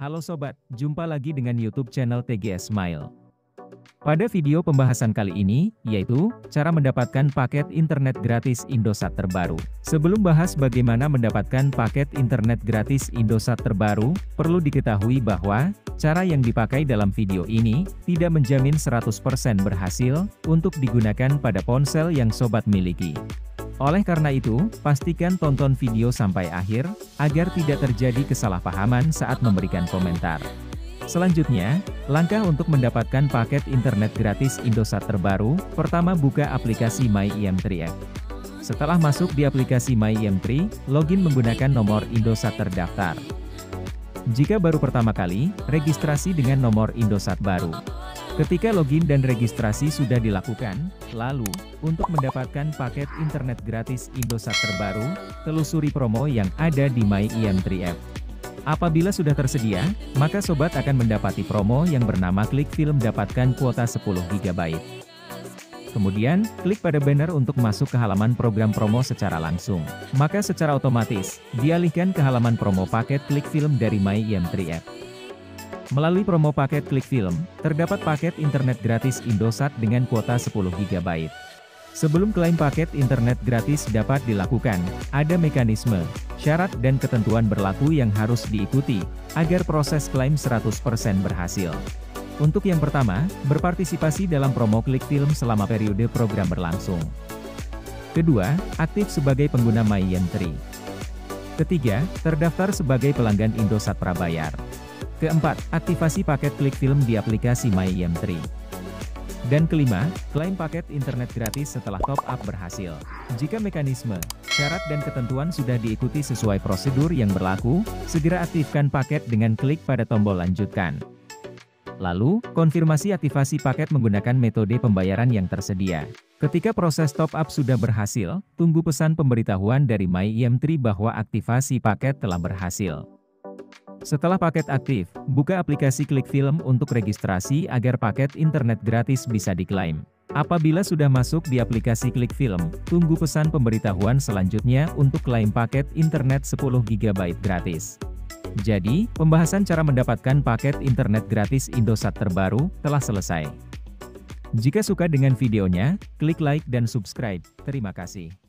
Halo sobat, jumpa lagi dengan YouTube channel TGS Smile. Pada video pembahasan kali ini, yaitu cara mendapatkan paket internet gratis Indosat terbaru. Sebelum bahas bagaimana mendapatkan paket internet gratis Indosat terbaru, perlu diketahui bahwa cara yang dipakai dalam video ini tidak menjamin 100% berhasil untuk digunakan pada ponsel yang sobat miliki. Oleh karena itu, pastikan tonton video sampai akhir, agar tidak terjadi kesalahpahaman saat memberikan komentar. Selanjutnya, langkah untuk mendapatkan paket internet gratis Indosat terbaru, pertama buka aplikasi MyIM3 App. Setelah masuk di aplikasi MyIM3, login menggunakan nomor Indosat terdaftar. Jika baru pertama kali, registrasi dengan nomor Indosat baru. Ketika login dan registrasi sudah dilakukan, lalu, untuk mendapatkan paket internet gratis Indosat terbaru, telusuri promo yang ada di MyIM3 App. Apabila sudah tersedia, maka sobat akan mendapati promo yang bernama Klik Film dapatkan kuota 10 GB. Kemudian, klik pada banner untuk masuk ke halaman program promo secara langsung. Maka secara otomatis, dialihkan ke halaman promo paket Klik Film dari MyIM3 App. Melalui promo paket Klik Film, terdapat paket internet gratis Indosat dengan kuota 10 GB. Sebelum klaim paket internet gratis dapat dilakukan, ada mekanisme, syarat dan ketentuan berlaku yang harus diikuti, agar proses klaim 100% berhasil. Untuk yang pertama, berpartisipasi dalam promo Klik Film selama periode program berlangsung. Kedua, aktif sebagai pengguna MyIM3. Ketiga, terdaftar sebagai pelanggan Indosat prabayar. Keempat, aktivasi paket Klik Film di aplikasi MyIM3. Dan kelima, klaim paket internet gratis setelah top up berhasil. Jika mekanisme, syarat dan ketentuan sudah diikuti sesuai prosedur yang berlaku, segera aktifkan paket dengan klik pada tombol lanjutkan. Lalu, konfirmasi aktivasi paket menggunakan metode pembayaran yang tersedia. Ketika proses top up sudah berhasil, tunggu pesan pemberitahuan dari MyIM3 bahwa aktivasi paket telah berhasil. Setelah paket aktif, buka aplikasi Klik Film untuk registrasi agar paket internet gratis bisa diklaim. Apabila sudah masuk di aplikasi Klik Film, tunggu pesan pemberitahuan selanjutnya untuk klaim paket internet 10 GB gratis. Jadi, pembahasan cara mendapatkan paket internet gratis Indosat terbaru telah selesai. Jika suka dengan videonya, klik like dan subscribe. Terima kasih.